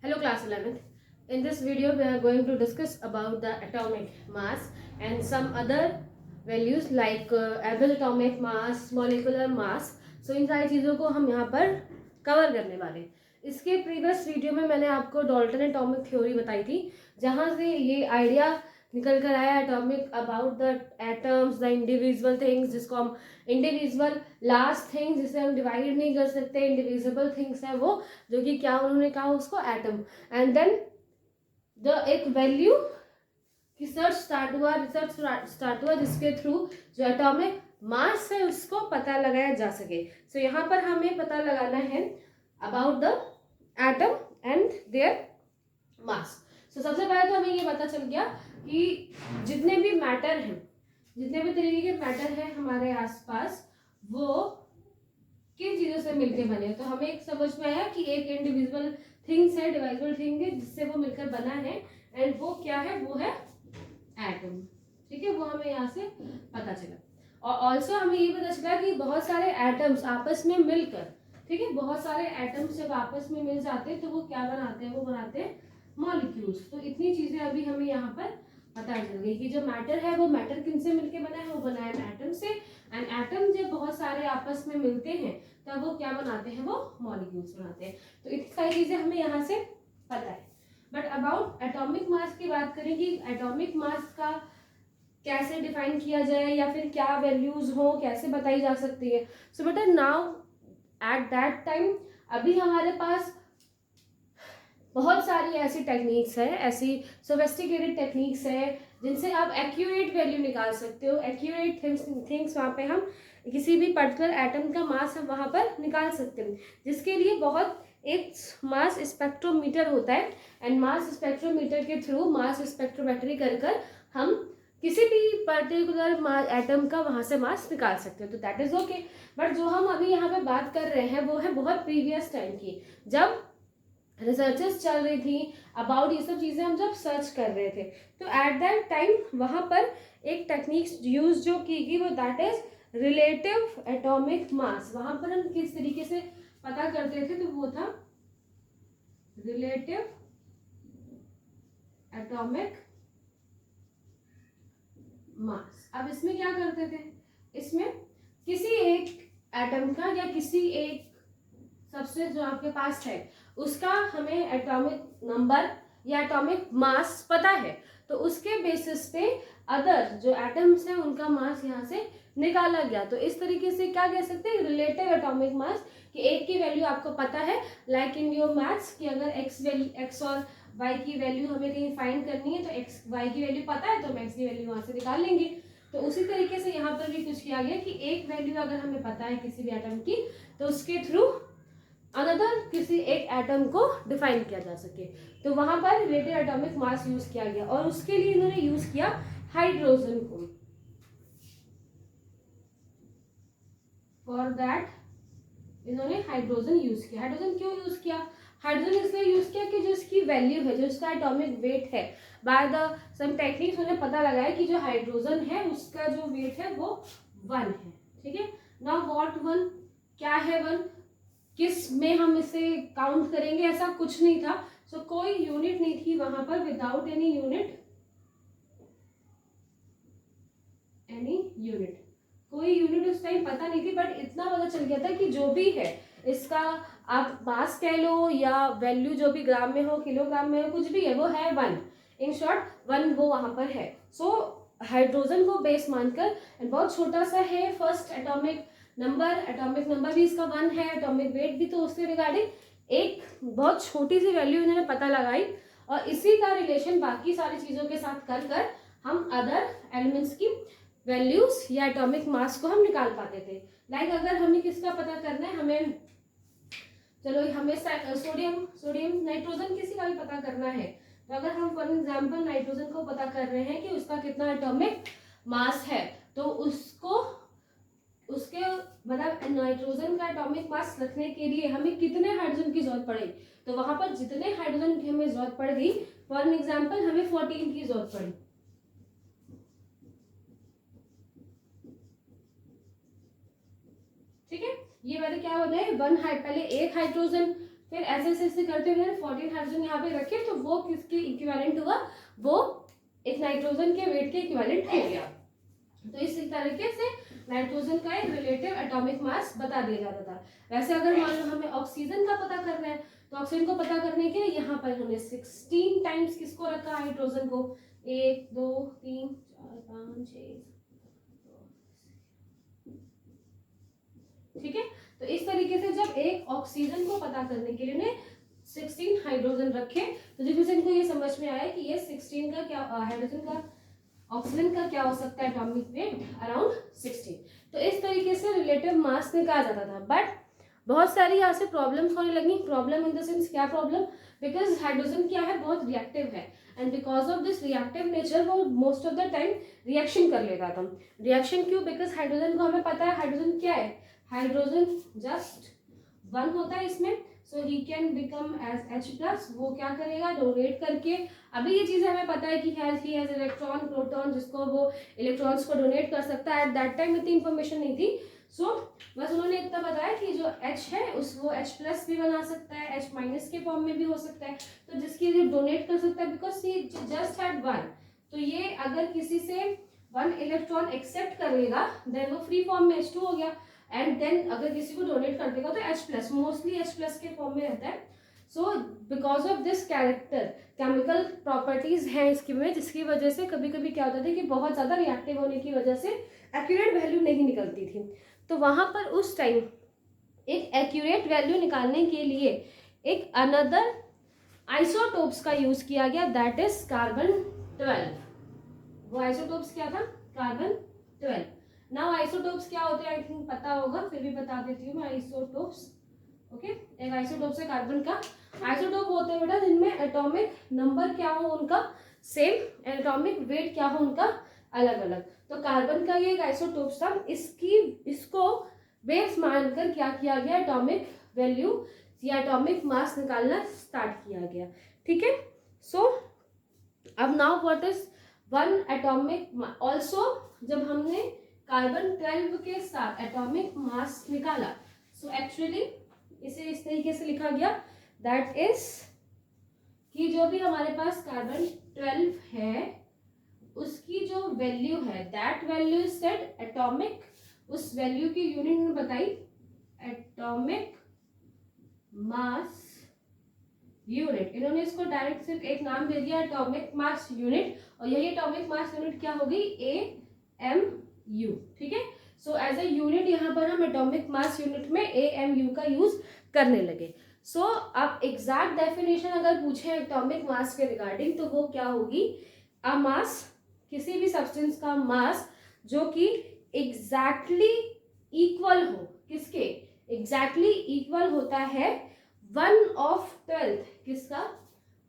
Hello class 11th. In this video we are going to discuss about the atomic mass and some other values like average atomic mass, molecular mass. So इन सारी चीज़ों को हम यहाँ पर cover करने वाले हैं. इसके प्रीवियस वीडियो में मैंने आपको डॉल्टन एटॉमिक थ्योरी बताई थी, जहाँ से ये आइडिया निकल कर आया atomic about the atoms, the individual things, जिसको हम इंडिविजुअल लास्ट थिंग्स जिसे हम डिवाइड नहीं कर सकते, इंडिविजिबल थिंग्स है वो, जो कि क्या उन्होंने कहा उसको एटम. एंड देन एक वैल्यू रिसर्च स्टार्ट हुआ जिसके थ्रू जो एटॉमिक मास है उसको पता लगाया जा सके. सो यहाँ पर हमें पता लगाना है about the atom and there mass. So सबसे पहले तो हमें ये पता चल गया कि जितने भी मैटर हैं, जितने भी तरीके के मैटर हैं हमारे आसपास, वो किन चीज़ों से मिलकर बने. तो हमें एक समझ में आया कि एक इंडिविजुअल थिंग्स है, डिवाइजिबल थिंग है, जिससे वो मिलकर बना है. एंड वो क्या है? वो है एटम. ठीक है, वो हमें यहाँ से पता चला. और ऑल्सो हमें ये पता चला कि बहुत सारे एटम्स आपस में मिलकर, ठीक है, बहुत सारे एटम्स जब आपस में मिल जाते हैं तो वो क्या बनाते हैं? वो बनाते हैं मॉलिक्यूल्स. तो इतनी चीजें अभी हमें यहाँ पर पता चल गई कि जो मैटर है वो मैटर किन से मिलके बना है? वो बना है एटम से. एंड एटम जब बहुत सारे आपस में मिलते हैं तब वो क्या बनाते हैं? वो मॉलिक्यूल्स बनाते हैं. तो इतनी सारी चीजें हमें यहाँ से पता है. बट अबाउट एटॉमिक मास की बात करें कि एटॉमिक मास का कैसे डिफाइन किया जाए या फिर क्या वैल्यूज हो, कैसे बताई जा सकती है. सो बेटा नाउ एट दैट टाइम अभी हमारे पास बहुत सारी ऐसी टेक्निक्स है, ऐसी सोफिस्टिकेटेड टेक्निक्स है जिनसे आप एक्यूरेट वैल्यू निकाल सकते हो. एक्यूरेट थिंग्स वहाँ पे हम किसी भी पर्टिकुलर एटम का मास हम वहाँ पर निकाल सकते हैं, जिसके लिए बहुत एक मास स्पेक्ट्रोमीटर होता है. एंड मास स्पेक्ट्रोमीटर के थ्रू मास स्पेक्ट्रोमेट्री कर हम किसी भी पर्टिकुलर एटम का वहाँ से मास निकाल सकते हो. तो दैट इज ओके. बट जो हम अभी यहाँ पे बात कर रहे हैं वो है बहुत प्रीवियस टाइम की, जब रिसर्चेस चल रही थी अबाउट ये सब चीज़ें हम जब सर्च कर रहे थे. तो एट दैट टाइम वहाँ पर एक टेक्निक्स यूज जो की गई वो that is relative atomic mass. वहाँ पर हम किस तरीके से पता करते थे? तो वो था रिलेटिव एटॉमिक मास. अब इसमें क्या करते थे? इसमें किसी एक एटम का या किसी एक सबस्टेंस जो आपके पास है उसका हमें एटॉमिक नंबर या एटॉमिक मास पता है, तो उसके बेसिस पे अदर जो एटम्स हैं उनका मास यहाँ से निकाला गया. तो इस तरीके से क्या कह सकते हैं? रिलेटिव एटॉमिक मास, कि एक की वैल्यू आपको पता है, लाइक इन योर मैथ्स, कि अगर एक्स और वाई की वैल्यू हमें कहीं फाइंड करनी है तो एक्स वाई की वैल्यू पता है तो हम एक्स की वैल्यू वहाँ से निकाल लेंगे. तो उसी तरीके से यहाँ पर भी कुछ किया गया कि एक वैल्यू अगर हमें पता है किसी भी एटम की तो उसके थ्रू अनदर किसी एक एटम को डिफाइन किया जा सके. तो वहां पर रिलेटिव एटॉमिक मास यूज किया गया और उसके लिए इन्होंने यूज किया हाइड्रोजन को. फॉर दैट इन्होंने हाइड्रोजन यूज किया. हाइड्रोजन क्यों यूज किया? हाइड्रोजन इसलिए यूज किया कि जो इसकी वैल्यू है, जो इसका एटॉमिक वेट है, बाय द सम टेक्निक्स उन्हें पता लगाया कि जो हाइड्रोजन है उसका जो वेट है वो 1 है. ठीक है. Now what 1? क्या है 1? किस में हम इसे काउंट करेंगे? ऐसा कुछ नहीं था. सो कोई यूनिट नहीं थी वहां पर. विदाउट एनी यूनिट, कोई यूनिट उस टाइम पता नहीं थी. बट इतना पता चल गया था कि जो भी है इसका आप मास कह लो या वैल्यू जो भी ग्राम में हो, किलोग्राम में हो, कुछ भी है, वो है 1. इन शॉर्ट 1 वो वहां पर है. सो हाइड्रोजन को बेस मानकर, बहुत छोटा सा है, फर्स्ट एटॉमिक नंबर भी इसका 1 है, एटॉमिक वेट भी, तो उससे रिगार्डिंग एक बहुत छोटी सी वैल्यू इन्होंने पता लगाई और इसी का रिलेशन बाकी सारी चीजों के साथ कर हम अदर एलिमेंट्स की वैल्यूज या एटॉमिक मास को हम निकाल पाते थे. लाइक अगर हमें किसका पता करना है, हमें सोडियम नाइट्रोजन किसी का भी पता करना है, तो अगर हम फॉर एग्जाम्पल नाइट्रोजन को पता कर रहे हैं कि उसका कितना एटॉमिक मास है, तो उसके मतलब नाइट्रोजन का एटॉमिक मास रखने के लिए हमें कितने हाइड्रोजन की जरूरत पड़ेगी. तो वहां पर जितने हाइड्रोजन की हमें जरूरत पड़ गई, फॉर एग्जाम्पल हमें 14 की जरूरत पड़ी. ठीक है. ये वाले क्या हो गए? पहले एक हाइड्रोजन, फिर ऐसे करते हुए 14 हाइड्रोजन यहाँ पे रखे, तो वो किसके इक्विवेलेंट हुआ, वो एक नाइट्रोजन के वेट के इक्विवेलेंट हो गया। तो इस तरीके से नाइट्रोजन का एक रिलेटिव एटॉमिक मास बता दिया जाता था। वैसे अगर मान लो हमें ऑक्सीजन का पता करना है, तो ऑक्सीजन को पता करने के लिए यहाँ पर हमने 16 टाइम्स किसको रखा, हाइड्रोजन को, 1 2 3 4 5 6, ठीक है। तो इस तरीके से जब एक ऑक्सीजन को पता करने के लिए उन्हें 16 हाइड्रोजन रखे, तो जिससे इनको ये समझ में आया कि ये 16 का क्या, हाइड्रोजन का, ऑक्सीजन का क्या हो सकता है एटॉमिक वेट, अराउंड 16। तो इस तरीके से रिलेटिव मास निकाला जाता था। बट बहुत सारी यहाँ से प्रॉब्लम्स होने लगी। प्रॉब्लम इन द सेंस क्या प्रॉब्लम, बिकॉज हाइड्रोजन क्या है, बहुत रिएक्टिव है, and because of this reactive nature वो most of the time reaction कर लेता था। रिएक्शन क्यों, बिकॉज हाइड्रोजन को हमें पता है हाइड्रोजन क्या है, हाइड्रोजन जस्ट 1 होता है इसमें, so he can become as H+। वो क्या करेगा, डोनेट करके, अभी ये चीज़ हमें पता है कि ही हैज इलेक्ट्रॉन प्रोटॉन, जिसको वो इलेक्ट्रॉन्स को डोनेट कर सकता है। एट दैट टाइम इतनी इंफॉर्मेशन नहीं थी, सो बस उन्होंने इतना बताया कि जो H है उस वो H+ भी बना सकता है, H- के फॉर्म में भी हो सकता है, तो जिसके लिए डोनेट कर सकता है, बिकॉज ही जस्ट हैड 1। तो ये अगर किसी से 1 इलेक्ट्रॉन एक्सेप्ट कर लेगा, देन वो फ्री फॉर्म में H2 हो गया, एंड देन अगर किसी को डोनेट कर देगा तो H+, मोस्टली H+ के फॉर्म में रहता है। So because of this character, chemical properties हैं इसकी में, जिसकी वजह से कभी कभी क्या होता था कि बहुत ज़्यादा रिएक्टिव होने की वजह से एक्यूरेट वैल्यू नहीं निकलती थी। तो वहाँ पर उस टाइम एक एक्यूरेट वैल्यू निकालने के लिए एक अनदर आइसोटोप्स का यूज़ किया गया, दैट इज कार्बन 12। वो आइसोटोप्स क्या था, कार्बन 12। नाउ आइसोटोप्स क्या होते हैं, आई थिंक पता होगा, फिर भी बता देती हूँ मैं। आइसोटोप्स, ओके, एक आइसोटोप है कार्बन का। आइसोटोप होते हैं बेटा जिनमें एटॉमिक नंबर क्या हो उनका सेम, एटॉमिक वेट क्या हो उनका अलग अलग। तो कार्बन का ये एक आइसोटोप था, इसको बेस मानकर क्या किया गया, एटॉमिक वैल्यू या एटॉमिक मास निकालना स्टार्ट किया गया, ठीक है। सो अब now what is 1 atomic, also जब हमने कार्बन 12 के साथ एटॉमिक मास निकाला, सो एक्चुअली इसे इस तरीके से लिखा गया, दैट इज कि जो भी हमारे पास कार्बन 12 है उसकी जो वैल्यू है, that value is set atomic, उस वैल्यू की यूनिट में बताई एटॉमिक मास यूनिट। इन्होंने इसको डायरेक्ट सिर्फ एक नाम दे दिया, एटॉमिक मास यूनिट, और यही एटॉमिक मास यूनिट क्या हो गई, AMU, ठीक है। सो एज ए यूनिट यहाँ पर हम एटॉमिक मास यूनिट में AMU का यूज करने लगे। सो अब एग्जैक्ट डेफिनेशन अगर पूछे एटॉमिक मास के रिगार्डिंग, तो वो क्या होगी, अ मास, किसी भी सब्सटेंस का मास जो कि एग्जैक्टली इक्वल हो, किसके, एग्जैक्टली इक्वल होता है 1/12, किसका,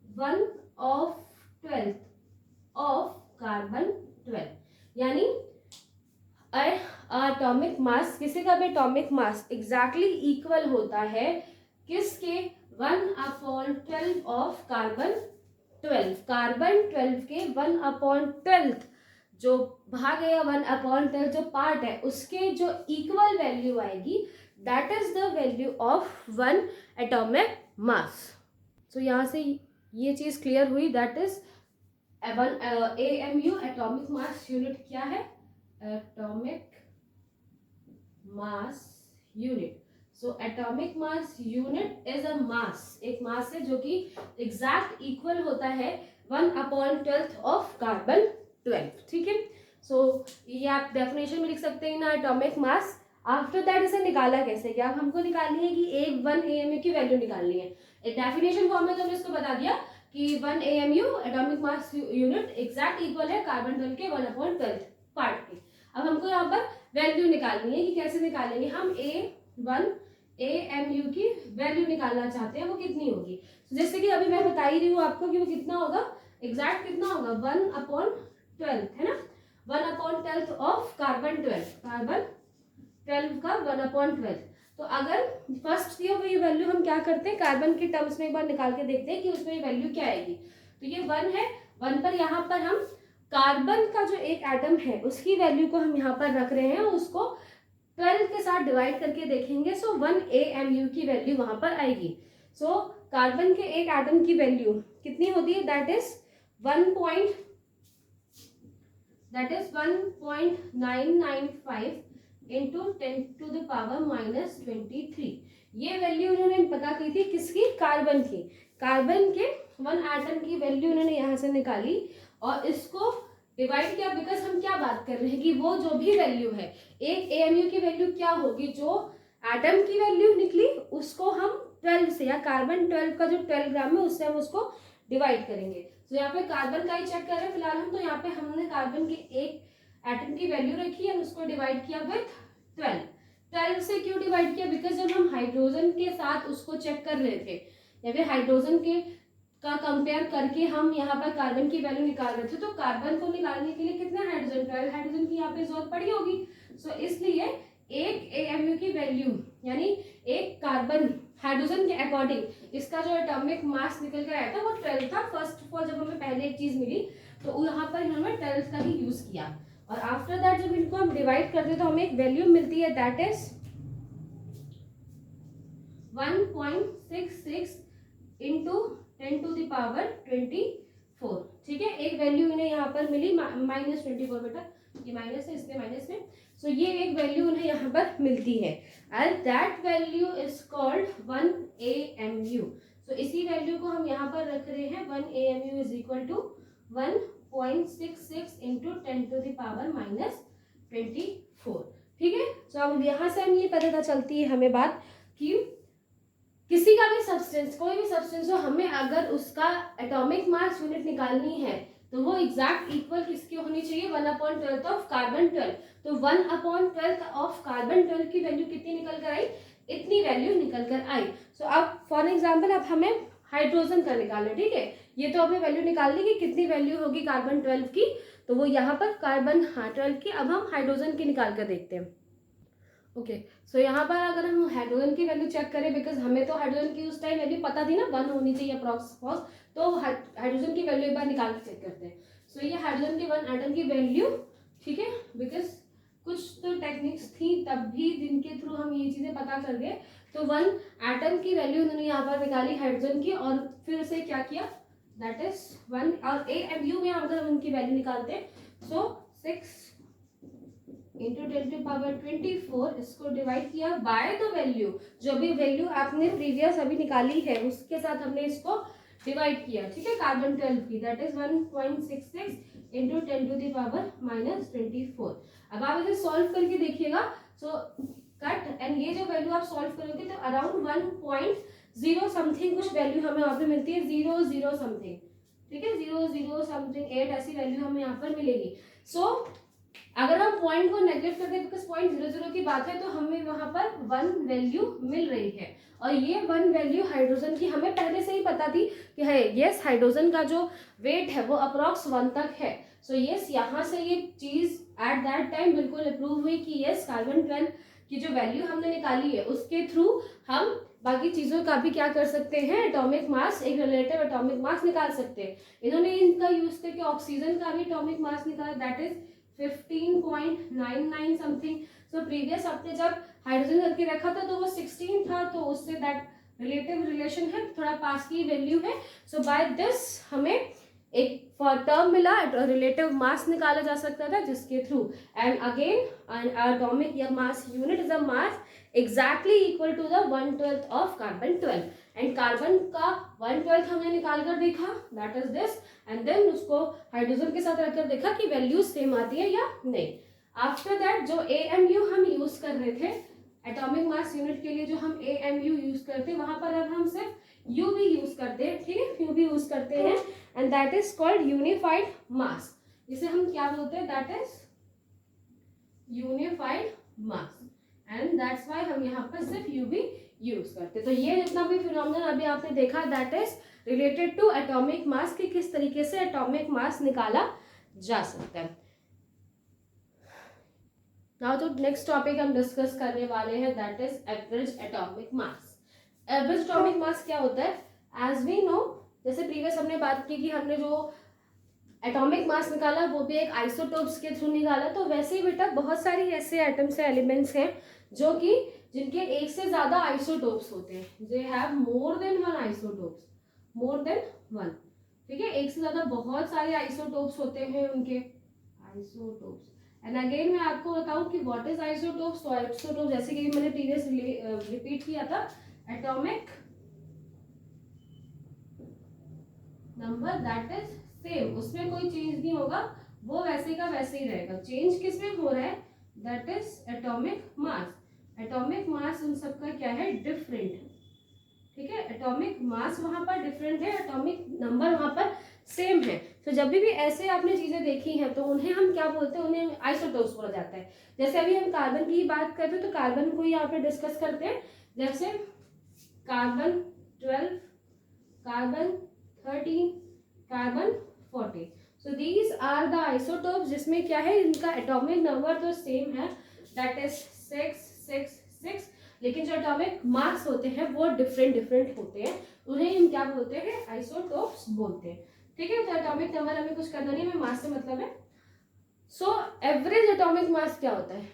1/12 ऑफ कार्बन 12, यानी एटॉमिक मास, किसी का भी एटॉमिक मास एग्जैक्टली इक्वल होता है किसके, 1/12 ऑफ कार्बन 12। कार्बन 12 के 1/12 जो भाग है, 1/12 जो पार्ट है, उसके जो इक्वल वैल्यू आएगी, that is the value of 1 atomic mass. So यहाँ से ये चीज क्लियर हुई, that is AMU, atomic mass unit क्या है, atomic mass unit. So atomic mass unit is a mass, एक मास है जो कि एग्जैक्ट इक्वल होता है 1/12 ऑफ कार्बन 12, ठीक है। सो ये आप डेफिनेशन में लिख सकते हैं ना, एटॉमिक मास। आफ्टर दैट इसे निकाला कैसे, क्या हमको निकालनी है कि 1 AMU की वैल्यू निकालनी है। एक डेफिनेशन फॉर्म में तो हमने इसको बता दिया कि 1 AMU atomic mass unit exact equal है कार्बन 12 के 1/12 पार्ट के। अब हमको यहाँ पर वैल्यू निकालनी है कि कैसे निकालेंगे, हम 1 AMU की वैल्यू निकालना चाहते हैं, वो कितनी होगी। जैसे कि अभी मैं बता ही रही हूँ आपको कि वो कितना होगा, एग्जैक्ट कितना होगा, 1/12 है ना, 1/12 ऑफ कार्बन 12, कार्बन 12 का 1/12। तो अगर फर्स्ट दी हुई वैल्यू हम क्या करते हैं, कार्बन के टर्म्स में एक बार निकाल के देखते हैं कि उसमें ये वैल्यू क्या आएगी। तो ये 1 है, 1 पर यहाँ पर हम कार्बन का जो एक एटम है उसकी वैल्यू को हम यहाँ पर रख रहे हैं, उसको 12 के साथ डिवाइड करके देखेंगे, सो 1 AMU की वैल्यू वहां पर आएगी। सो कार्बन के एक एटम की वैल्यू कितनी होती है, दैट इज 1.995 इंटू 10⁻⁻23। ये वैल्यू उन्होंने पता की थी किसकी, कार्बन की। कार्बन के वन एटम की वैल्यू उन्होंने यहाँ से निकाली और इसको डिवाइड किया, बिकॉज हम क्या बात कर रहे हैं कि वो जो भी वैल्यू है, एक AMU की वैल्यू क्या होगी, जो एटम की वैल्यू निकली उसको हम 12 से, या कार्बन 12 का जो 12 ग्राम है उससे हम उसको डिवाइड करेंगे। तो यहाँ पे कार्बन का ही चेक कर रहे हैं फिलहाल हम, तो यहाँ पे हमने कार्बन के एक एटम की वैल्यू रखी और उसको डिवाइड किया विथ 12। 12 से क्यों डिवाइड किया, बिकॉज जब हम हाइड्रोजन के साथ उसको चेक कर रहे थे या फिर हाइड्रोजन के का कंपेयर करके हम यहाँ पर कार्बन की वैल्यू निकाल रहे थे, तो कार्बन को निकालने के लिए कितने हाइड्रोजन, 12 हाइड्रोजन की यहाँ पे जरूरत पड़ी होगी। सो इसलिए एक AMU की वैल्यू यानी एक कार्बन हाइड्रोजन के अकॉर्डिंग इसका जो एटॉमिक मास निकल कर आया था वो 12 था। फर्स्ट ऑफ ऑल जब हमें पहले एक चीज मिली तो यहाँ पर इन्होंने 12 का ही यूज किया, और आफ्टर दैट जब इनको हम डिवाइड करते हैं तो हमें एक वैल्यू मिलती है, दैट इज 1.66 इंटू 10⁻24। ठीक है, एक वैल्यू इन्हें यहाँ पर मिली, -24 बेटा, ये माइनस है इसलिए माइनस में। सो ये एक वैल्यू उन्हें यहाँ पर मिलती है and that value is called 1 AMU। सो इसी वैल्यू को हम यहाँ पर रख रहे हैं, 1 AMU is equal to 1.66 into 10⁻⁻24। ठीक है, तो अब यहाँ से हम ये पता चलती है हमें बात कि किसी का भी सब्सटेंस, कोई भी सब्सटेंस हो, हमें अगर उसका एटॉमिक मास यूनिट निकालनी है तो वो एग्जैक्ट इक्वल किसकी होनी चाहिए, 1/12 ऑफ कार्बन 12। तो 1/12 ऑफ कार्बन 12 की वैल्यू कितनी निकल कर आई, इतनी वैल्यू निकल कर आई। सो अब फॉर एग्जाम्पल अब हमें हाइड्रोजन का निकालना है। ठीक है, ये तो हमें वैल्यू निकालनी कि कितनी वैल्यू होगी कार्बन 12 की, तो वो यहाँ पर कार्बन 12 की। अब हम हाइड्रोजन की निकाल कर देखते हैं। ओके, सो यहाँ पर अगर हम हाइड्रोजन की वैल्यू चेक करें, बिकॉज हमें तो हाइड्रोजन की उस टाइम वैल्यू पता थी ना, 1 होनी चाहिए अप्रॉक्स, तो हाइड्रोजन की वैल्यू एक बार निकाल के चेक करते हैं। सो ये हाइड्रोजन के 1 एटम की वैल्यू, ठीक है, बिकॉज कुछ तो टेक्निक्स थी तब भी जिनके थ्रू हम ये चीजें पता कर गए। तो 1 एटम की वैल्यू उन्होंने यहाँ पर निकाली हाइड्रोजन की, और फिर से क्या किया, दैट इज 1, और AMU में अगर हम उनकी वैल्यू निकालते हैं, सो 6 इंटू 10⁻24, इसको डिवाइड किया बाय द वैल्यू, जो भी वैल्यू आपने प्रीवियस अभी निकाली है उसके साथ हमने इसको डिवाइड किया। ठीक है, कार्बन 12 की, दैट इज 1.66 इंटू 10⁻⁻24। अब आप इसे सॉल्व करके देखिएगा, सो कट, एंड ये जो वैल्यू आप सॉल्व करोगे तो अराउंड 1.0 समथिंग कुछ वैल्यू हमें वहां पे मिलती है, 0 समथिंग। ठीक है, 0 समथिंग 8 ऐसी वैल्यू हमें यहाँ पर मिलेगी। सो अगर हम पॉइंट को नेगलेक्ट करते हैं, बिकॉज 0.00 की बात है, तो हमें वहां पर 1 वैल्यू मिल रही है, और ये 1 वैल्यू हाइड्रोजन की हमें पहले से ही पता थी कि है यस हाइड्रोजन का जो वेट है वो अप्रॉक्स 1 तक है। सो यस, यहाँ से ये चीज एट दैट टाइम बिल्कुल अप्रूव हुई कि यस कार्बन 12 की जो वैल्यू हमने निकाली है उसके थ्रू हम बाकी चीजों का भी क्या कर सकते हैं, एटॉमिक मास, एक रिलेटिव एटॉमिक मास निकाल सकते हैं। इन्होंने इनका यूज करके ऑक्सीजन का भी एटॉमिक मास निकाला, that is 15.99 something. So previous आपने जब हाइड्रोजन करके रखा था तो वो 16 था, तो उससे दैट रिलेटिव रिलेशन है, थोड़ा पास की वैल्यू है। सो बाय दिस हमें एक टर्म मिला, रिलेटिव मास निकाला जा सकता था जिसके थ्रू, एंड अगेन एटॉमिक या mass unit is a mass exactly equal to the 1/12 of carbon 12, and carbon का 1/12 हमने निकाल कर देखा, that is this, and then उसको हाइड्रोजन के साथ रखकर देखा कि वैल्यूज सेम आती है या नहीं। आफ्टर दैट जो AMU हम यूज कर रहे थे एटॉमिक मास यूनिट के लिए, जो हम AMU यूज करते हैं, वहां पर अब हम सिर्फ U भी यूज करते हैं। ठीक है, U भी यूज करते हैं, and that is called unified mass, जिसे हम क्या बोलते हैं, that is unified mass, and that's why हम यहाँ पर सिर्फ U भी यूज करते हैं। तो ये जितना भी फिनोमेनन अभी आपने देखा, that is related to atomic mass, कि किस तरीके से एटॉमिक मास निकाला जा सकता है। नाउ तो नेक्स्ट टॉपिक हम डिस्कस करने वाले हैं, that is average atomic mass. Average atomic mass क्या होता है, एज वी नो, जैसे प्रीवियस हमने बात की कि हमने जो एटॉमिक मास निकाला वो भी एक आइसोटोप्स के थ्रू निकाला, तो वैसे ही बेटा बहुत सारी ऐसे एटम्स हैं, एलिमेंट्स हैं जो कि जिनके एक से ज्यादा आइसोटोप्स होते हैं, they have more than one isotopes, more than one, ठीक है, एक से ज्यादा बहुत सारे आइसोटोप्स होते हैं उनके, आइसोटोप्स। एंड अगेन मैं आपको बताऊं कि व्हाट इज आइसोटोप्स। तो आइसोटोप जैसे कि मैंने प्रीवियस रिपीट किया था, atomic number that is same, उसमें कोई चेंज नहीं होगा, वो वैसे का वैसे ही रहेगा। चेंज किस में हो रहा है, that is atomic mass. Atomic mass उन सबका क्या है, डिफरेंट है, ठीक है, एटॉमिक मास वहां पर डिफरेंट है, एटॉमिक नंबर वहां पर सेम है। तो जब भी ऐसे आपने चीजें देखी हैं तो उन्हें हम क्या बोलते हैं, उन्हें आइसोटोप्स बोला जाता है। जैसे अभी हम कार्बन की बात करते हैं तो कार्बन को यहाँ पे डिस्कस करते हैं, जैसे carbon 12, carbon 13, carbon 14। So these are the isotopes जिसमें क्या है, इनका एटॉमिक नंबर तो सेम है, दैट इज 666, लेकिन जो एटॉमिक मास होते हैं वो डिफरेंट होते हैं, उन्हें हम क्या बोलते हैं, आइसोटोप्स बोलते हैं, ठीक है। तो एटॉमिक नंबर हमें कुछ करना नहीं, हमें मास से मतलब है। सो एवरेज एटॉमिक मास क्या होता है,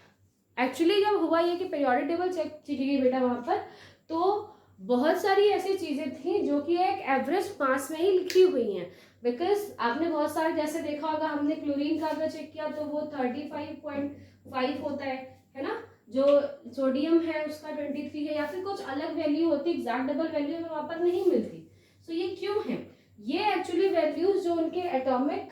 एक्चुअली जब हुआ ये कि पीरियोडिक टेबल चेक की गई बेटा वहां पर, तो बहुत सारी ऐसी चीजें थी जो कि एक एवरेज मास में ही लिखी हुई हैं, बिकॉज आपने बहुत सारे जैसे देखा होगा, हमने क्लोरीन का अगर चेक किया तो वो 35.5 होता है ना, जो सोडियम है उसका 23 है, या फिर कुछ अलग वैल्यू होती, एग्जैक्ट डबल वैल्यू हमें वहां पर नहीं मिलती। सो ये क्यों है, ये एक्चुअली वैल्यूज जो उनके एटॉमिक,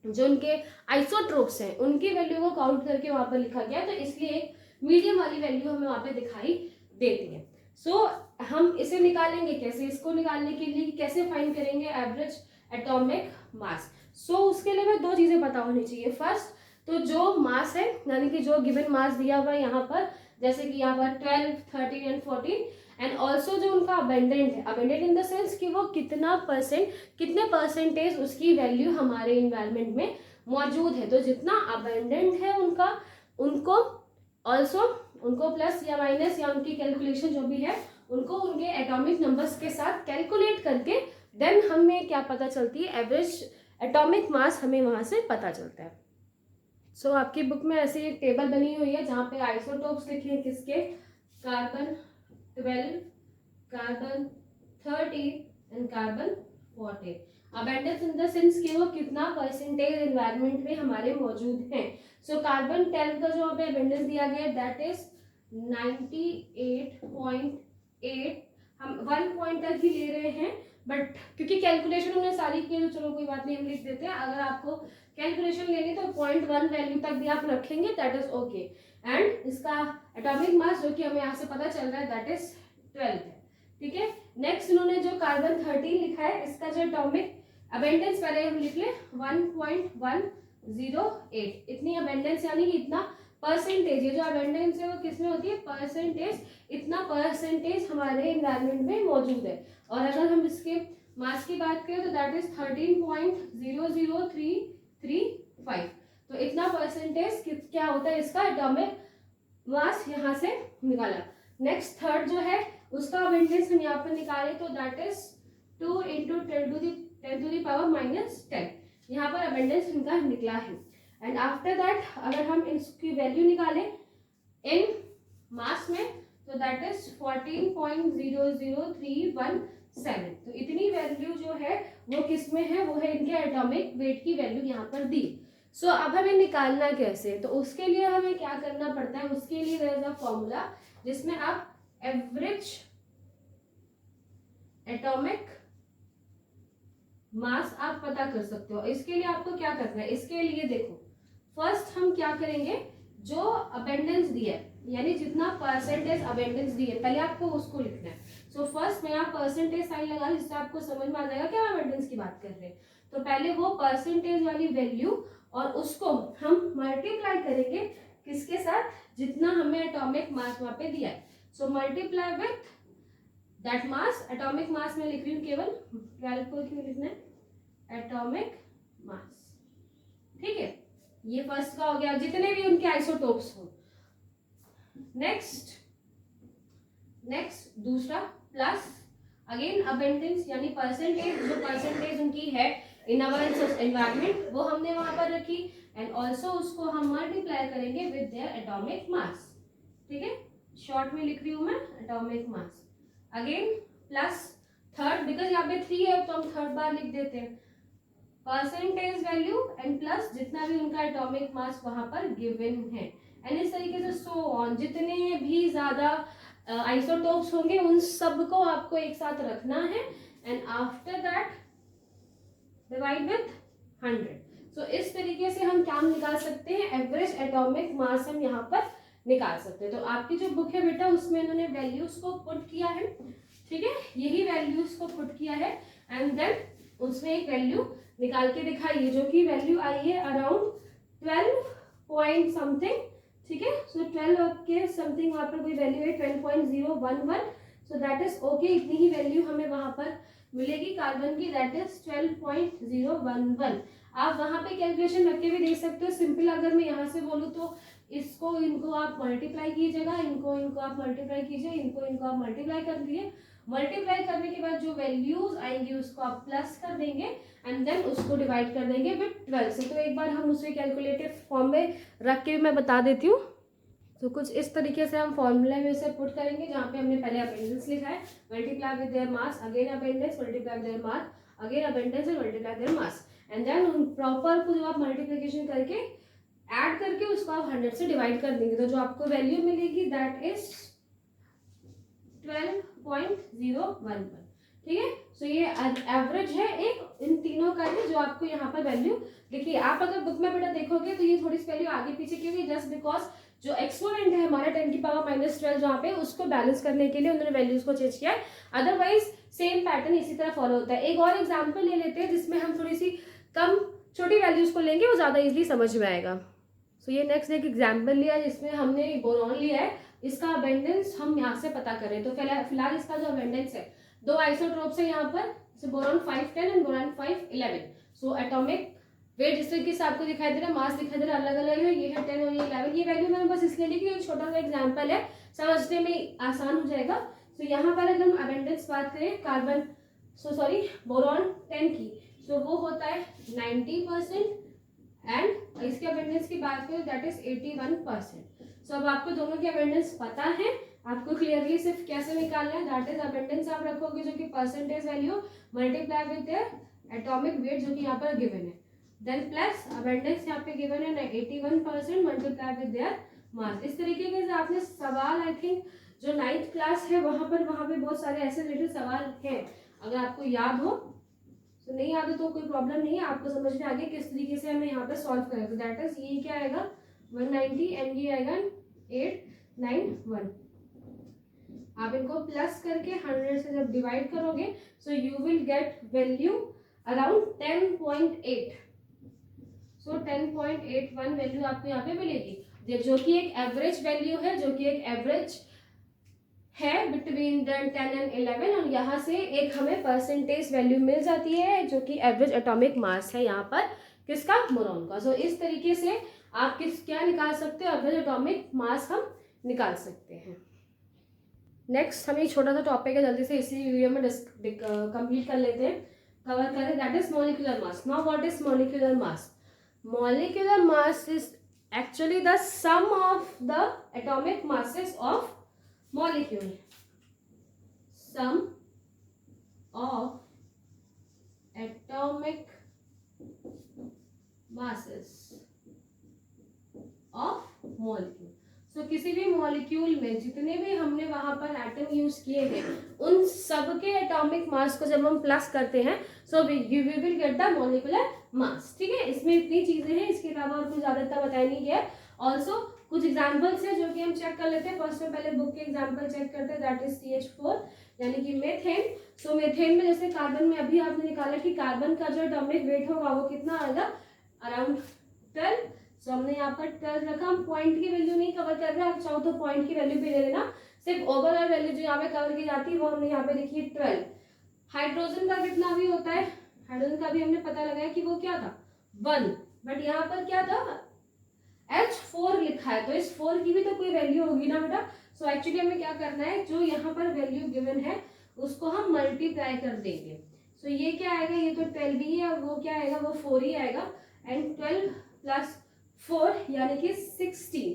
जो उनके आइसोट्रोप्स हैं उनकी वैल्यू को काउंट करके वहां पर लिखा गया, तो इसलिए एक मीडियम वाली वैल्यू हमें वहां पे दिखाई देती है। सो हम इसे निकालेंगे कैसे, इसको निकालने के लिए कैसे फाइंड करेंगे एवरेज एटॉमिक मास। सो उसके लिए मैं दो चीजें पता होनी चाहिए। फर्स्ट, तो जो मास है यानी कि जो गिवन मास दिया हुआ है यहाँ पर, जैसे कि यहाँ पर 12, 13 एंड 14, एंड ऑल्सो जो उनका अबेंडेंट है, अबेंडेंट इन द सेंस कि वो कितना परसेंट, कितने परसेंटेज उसकी वैल्यू हमारे इन्वायरमेंट में मौजूद है। तो जितना अबेंडेंट है उनका, उनको ऑल्सो उनको प्लस या माइनस या उनकी कैलकुलेशन जो भी है उनको उनके एटॉमिक नंबर्स के साथ कैलकुलेट करके देन हमें क्या पता चलती है, एवरेज एटॉमिक मास हमें वहां से पता चलता है। सो आपकी बुक में ऐसी एक टेबल बनी हुई है जहाँ पे आइसोटोप्स लिखे हैं किसके, carbon 12, carbon 13 and carbon 14। Abundance in the sense कि वो कितना परसेंटेज एनवायरनमेंट में हमारे मौजूद हैं। सो कार्बन 10 का जो हमें अबेंडेंस दिया गया दैट इज 98.8, हम 1 पॉइंट तक ही ले रहे हैं, बट क्योंकि कैलकुलेशन उन्होंने सारी की है तो चलो कोई बात नहीं, हम लिख देते हैं। अगर आपको कैलकुलेशन लेनी तो 0.1 वैल्यू तक भी आप रखेंगे, दैट इज ओके। एंड इसका एटॉमिक मास जो कि हमें यहाँ से पता चल रहा है दैट इज 12 है, ठीक है। नेक्स्ट उन्होंने जो कार्बन 13 लिखा है, इसका जो एटॉमिक अबेंडेंस पहले हम लिख ले 1.108, इतनी अबेंडेंस यानी कि इतना परसेंटेज, ये जो अबेंडेंस है वो किसमें होती है, परसेंटेज, इतना परसेंटेज हमारे एनवायरनमेंट में मौजूद है। और अगर हम इसके मास की बात करें तो दैट इज 13.00335, तो इतना परसेंटेज क्या होता है इसका एटॉमिक मास यहाँ से निकाला। नेक्स्ट थर्ड जो है उसका अबेंडेंस हम यहाँ पर निकाले तो दैट इज 2 × 10⁻⁻10, यहाँ पर अबेंडेंस इनका निकला है। एंड आफ्टर दैट अगर हम इसकी वैल्यू निकालें इन मास में तो दैट इज 14.00317, तो इतनी वैल्यू जो है वो किस में है, वो है इनके एटॉमिक वेट की वैल्यू यहाँ पर दी। सो अब हमें निकालना कैसे, तो उसके लिए हमें क्या करना पड़ता है, उसके लिए देयर इज अ फॉर्मूला जिसमें आप एवरेज एटॉमिक मास आप पता कर सकते हो। इसके लिए आपको क्या करना है, इसके लिए देखो फर्स्ट हम क्या करेंगे, जो अबेंडेंस दिया है यानी जितना परसेंटेज अबेंडेंस दी है पहले आपको उसको लिखना है। सो फर्स्ट मैं यहाँ परसेंटेज साइन लगा जिससे आपको समझ में आ जाएगा क्या अबेंडेंस की बात कर रहे हैं। तो पहले वो परसेंटेज वाली वैल्यू और उसको हम मल्टीप्लाई करेंगे किसके साथ, जितना हमें एटॉमिक मास वहां पे दिया है। So multiply with that mass, atomic mass में लिख रही हूँ केवल 12 को क्यों लिखना है, एटॉमिक मास, ठीक है। ये फर्स्ट का हो गया, जितने भी उनके आइसोटोप्स हो। नेक्स्ट दूसरा प्लस अगेन अबेंडेंस यानी परसेंटेज, जो परसेंटेज उनकी है इन अवर एनवायरनमेंट वो हमने वहां पर रखी, एंड ऑल्सो उसको हम मल्टीप्लाई करेंगे विद देयर एटॉमिक मास, ठीक है। शॉर्ट में लिख रही हूँ मैं atomic mass. Again plus third, because यहाँ पे 3 है तो हम थर्ड बार लिख देते हैं, परसेंटेज वैल्यू एंड प्लस जितना भी उनका एटॉमिक मास वहां पर गिवन है। एंड इस तरीके से सो ऑन, जितने भी ज्यादा आइसोटोप्स होंगे उन सबको आपको एक साथ रखना है and after that divide with 100। सो इस तरीके से हम क्या निकाल सकते हैं, एवरेज एटॉमिक मास हम यहाँ पर निकाल सकते हैं। तो आपकी जो बुक है बेटा उसमें इन्होंने वैल्यूज को पुट किया है, ठीक है, यही वैल्यूज को पुट किया है एंड देन उसमें एक वैल्यू निकाल के दिखाइए जो कि वैल्यू आई है अराउंड 12 पॉइंट समथिंग, ठीक है। सो 12 के समथिंग वहां पर कोई वैल्यू है 12.011। सो दैट इज ओके, इतनी ही वैल्यू हमें वहां पर मिलेगी कार्बन की, दैट इज 12.011। आप वहां पे कैलकुलेशन रख के भी देख सकते हो। सिंपल अगर मैं यहाँ से बोलूँ तो इसको इनको आप मल्टीप्लाई कीजिएगा, इनको इनको आप मल्टीप्लाई कीजिए, इनको इनको आप मल्टीप्लाई कर दिए। मल्टीप्लाई करने के बाद जो वैल्यूज आएंगी उसको आप प्लस कर देंगे एंड देन उसको डिवाइड कर देंगे विथ 12 से। तो एक बार हम उसे कैलकुलेटिव फॉर्म में रख के मैं बता देती हूँ। तो कुछ इस तरीके से हम फॉर्मूले में से पुट करेंगे, जहाँ पे हमने पहले अपेंडेंस लिखा है, multiply with there mass, again abundance, multiply with there mass, again abundance and multiply there mass and then proper को जो आप मल्टीप्लिकेशन करके ऐड करके उसको आप 100 से डिवाइड कर देंगे। तो जो आपको वैल्यू मिलेगी दैट इज 12.011, ठीक है। सो ये एवरेज है एक इन तीनों का है जो आपको यहाँ पर वैल्यू देखिए। आप अगर बुक में बेटा देखोगे तो ये थोड़ी सी वैल्यू आगे पीछे की हुई, जस्ट बिकॉज जो एक्सपोनेंट है हमारा 10 की पावर -12 जहाँ पे उसको बैलेंस करने के लिए उन्होंने वैल्यूज को चेंज किया है, अदरवाइज सेम पैटर्न इसी तरह फॉलो होता है। एक और एग्जाम्पल ले लेते हैं जिसमें हम थोड़ी सी कम छोटी वैल्यूज को लेंगे, वो ज्यादा इजिली समझ में आएगा। सो ये नेक्स्ट एक एग्जाम्पल लिया जिसमें हमने बोरॉन लिया है, इसका अबेंडेंस हम यहाँ से पता करें। तो फिलहाल इसका जो अबेंडेंस है, दो आइसोट्रोप्स है यहाँ पर, boron 510 and boron 511। So atomic weight जिस तरीके से आपको दिखाई दे रहा है, मास दिखाई दे रहा है, अलग अलग है, ये है 10 और ये 11। ये वैल्यू मैंने बस इसलिए लिखी, एक छोटा सा एग्जाम्पल है, समझने में आसान हो जाएगा। सो यहाँ पर अगर हम अबेंडेंस बात करें कार्बन बोरॉन 10 की, सो वो होता है 90% एंड इसके अबेंडेंस की बात करें दैट इज 81%। सो अब आपको दोनों के अबेंडेंस पता है, आपको क्लियरली सिर्फ कैसे निकालना है, दैट इज अबेंडेंस आप रखोगे जो कि percentage value multiply with their atomic weight जो कि यहाँ पर गिवन है, देन प्लस अबेंडेंस यहाँ पे गिवन है 81% मल्टीप्लाई विद देयर मास। इस तरीके से आपने सवाल, आई थिंक जो 9th क्लास है वहां पे बहुत सारे ऐसे रिलेटेड सवाल हैं, अगर आपको याद हो तो नहीं याद है तो कोई प्रॉब्लम नहीं है, आपको समझ में आ गया किस तरीके से हमें यहाँ पे सॉल्व करें। तो दैट इज ये क्या आएगा 190 एंड ये आएगा 891। आप इनको प्लस करके 100 से जब डिवाइड करोगे so you will get value around 10.8। So 10.81 value आपको यहाँ पे मिलेगी, जो कि एक एवरेज वैल्यू है, जो कि एक एवरेज है बिटवीन 10 एंड 11। और यहाँ से एक हमें परसेंटेज वैल्यू मिल जाती है जो कि एवरेज एटॉमिक मास है यहाँ पर किसका, बोरॉन का। सो इस तरीके से आप क्या निकाल सकते हो, एवरेज एटॉमिक मास हम निकाल सकते हैं। नेक्स्ट हम एक छोटा सा टॉपिक है, जल्दी से इसी वीडियो में कंप्लीट कर लेते हैं, कवर करें, that is molecular mass. Now what is molecular mass? Molecular mass is actually the sum of the atomic masses of molecule, sum of atomic masses of molecule। So किसी भी molecule में जितने भी हमने वहां पर एटम यूज किए हैं उन सब के एटॉमिक मास को जब हम प्लस करते हैं so we will get the molecular mass, ठीक है। इसमें इतनी चीजें हैं, इसके अलावा और कुछ ज्यादा बताया नहीं गया। ऑल्सो कुछ एग्जाम्पल्स है जो कि हम चेक कर लेते हैं। फर्स्ट में पहले बुक के एग्जाम्पल चेक करते हैं, दैट इज CH4 यानी कि मेथेन। सो मेथेन में जैसे कार्बन में अभी आपने निकाला कि कार्बन का जो एटॉमिक वेट होगा वो कितना आएगा, अराउंड 12। सो हमने यहाँ पर 12 रखा, हम पॉइंट की वैल्यू नहीं कवर कर रहे हैं, आप चाहो तो पॉइंट की वैल्यू भी ले लेना, सिर्फ ओवरऑल वैल्यू जो यहाँ पे कवर की जाती है वो हमने यहाँ पे लिखी है 12। हाइड्रोजन का कितना भी होता है, हाइड्रोजन का भी हमने पता लगाया कि वो क्या था 1, बट यहाँ पर क्या था H4 लिखा है, तो इस 4 की भी तो कोई वैल्यू होगी ना बेटा। सो एक्चुअली हमें क्या करना है, जो यहाँ पर वैल्यू गिवन है उसको हम मल्टीप्लाई कर देंगे। सो ये क्या आएगा, ये तो 12 ही है और वो क्या आएगा, वो 4 ही आएगा। एंड 12 + 4 यानी कि 16।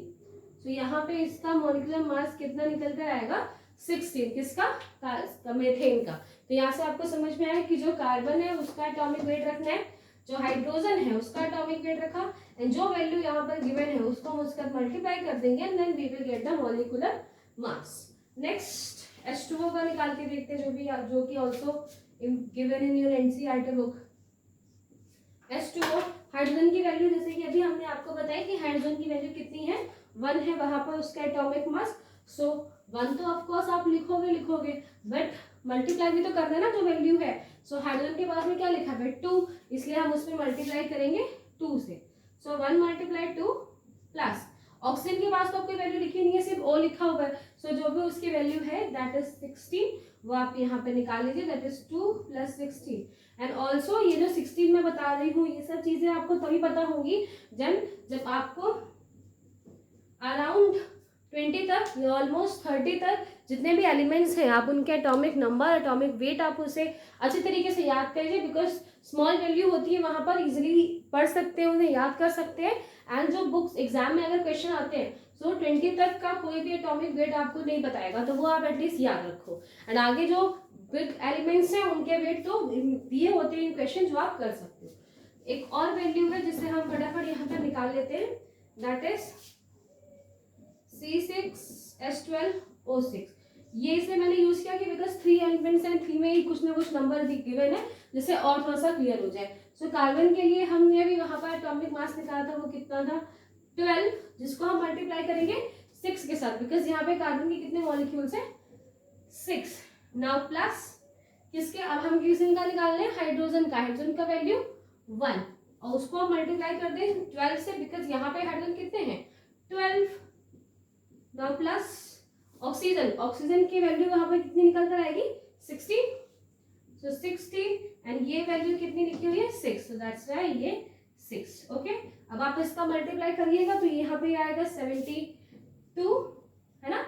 सो यहाँ पे इसका मॉलिक्यूलर मास कितना निकल कर आएगा 16, किसका मीथेन का। तो यहाँ से आपको समझ में आया कि जो कार्बन है उसका एटॉमिक वेट रखना है, जो हाइड्रोजन है उसका एटॉमिक वेट रखा, एंड जो वैल्यू यहाँ पर गिवन है उसको हम उसका मल्टीप्लाई कर देंगे and then we will get the molecular mass. Next H2O का निकाल के देखते हैं, जो कि also given in your NCERT book. H2O hydrogen की वैल्यू जैसे कि अभी हमने आपको बताया कि हाइड्रोजन की वैल्यू कितनी है 1 है वहां पर उसका एटॉमिक मास। सो 1 तो ऑफ कोर्स आप लिखोगे बट मल्टीप्लाई भी तो करना है ना जो वैल्यू है। सो हाइड्रोजन के पास में क्या लिखा है 2, इसलिए हम उसमें मल्टीप्लाई करेंगे 2 से। सो 1 × 2 प्लस ऑक्सीजन के पास तो कोई वैल्यू लिखी नहीं है, सिर्फ O लिखा हुआ है। सो जो भी उसकी वैल्यू है दैट इज 16, वो आप यहाँ पे निकाल लीजिए, दैट इज 2 + 16। एंड ऑल्सो ये जो 16 मैं बता रही हूँ ये सब चीजें आपको तभी पता होंगी जब आपको अराउंड 20 तक या ऑलमोस्ट 30 तक जितने भी एलिमेंट्स हैं आप उनके एटॉमिक नंबर, एटॉमिक वेट आप उसे अच्छे तरीके से याद करिए, बिकॉज स्मॉल वैल्यू होती है वहां पर इजीली पढ़ सकते हैं, उन्हें याद कर सकते हैं। एंड जो बुक्स एग्जाम में अगर क्वेश्चन आते हैं सो 20 तक का कोई भी एटॉमिक वेट आपको नहीं बताएगा, तो वो आप एटलीस्ट याद रखो। एंड आगे जो बिग एलिमेंट्स हैं उनके वेट तो दिए होते हैं क्वेश्चन जो आप कर सकते हो। एक और वैल्यू है जिसे हम फटाफट यहाँ पर निकाल लेते हैं, दैट इज C6H12O6। ये इसे मैंने यूज किया कि बिकॉज 3 एलिमेंट्स हैं, 3 में ही कुछ ना कुछ नंबर गिवन है जिससे और थोड़ा सा क्लियर हो जाए। सो कार्बन के लिए हमने भी वहां पर एटॉमिक मास निकाला था, वो कितना था 12, जिसको हम मल्टीप्लाई करेंगे 6 के साथ, बिकॉज यहाँ पे कार्बन के कितने मॉलिक्यूल्स हैं 6। नाउ प्लस किसके, अब हम किसका निकाल रहे हैं हाइड्रोजन का, हाइड्रोजन का वैल्यू 1 और उसको हम मल्टीप्लाई कर दें 12 से, बिकॉज यहाँ पे हाइड्रोजन कितने हैं 12। नाउ प्लस ऑक्सीजन, ऑक्सीजन की वैल्यू वहां पर कितनी निकल कर आएगी 60। सो 60 एंड ये वैल्यू कितनी लिखी हुई है 6, सो दैट्स व्हाई ये 6। ओके, अब आप इसका मल्टीप्लाई करिएगा तो यहाँ पे आएगा 72 है ना,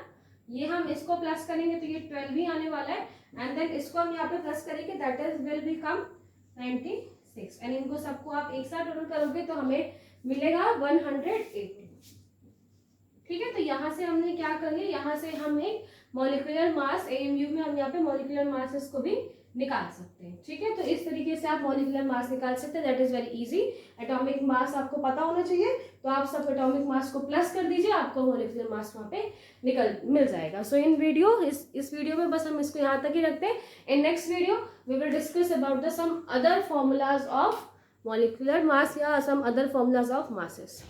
ये हम इसको प्लस करेंगे तो ये 12 भी आने वाला है, एंड देन इसको हम यहाँ पे प्लस करेंगे that is will become 96। And इनको सबको आप एक साथ टोटल करोगे तो हमें मिलेगा 180। ठीक है, तो यहाँ से हमने क्या कर लिया, यहाँ से हम एक मॉलिक्यूलर मास AMU में हम यहाँ पे मॉलिक्यूलर मासेस को भी निकाल सकते हैं। ठीक है, तो इस तरीके से आप मॉलिक्यूलर मास निकाल सकते हैं, that is very easy. Atomic mass आपको पता होना चाहिए, तो आप सब एटॉमिक मास को प्लस कर दीजिए, आपको मॉलिक्यूलर मास वहाँ पे मिल जाएगा। सो इन वीडियो इस वीडियो में बस हम इसको यहाँ तक ही रखते हैं। In next video we will discuss about the some other formulas of molecular mass या some other formulas of masses.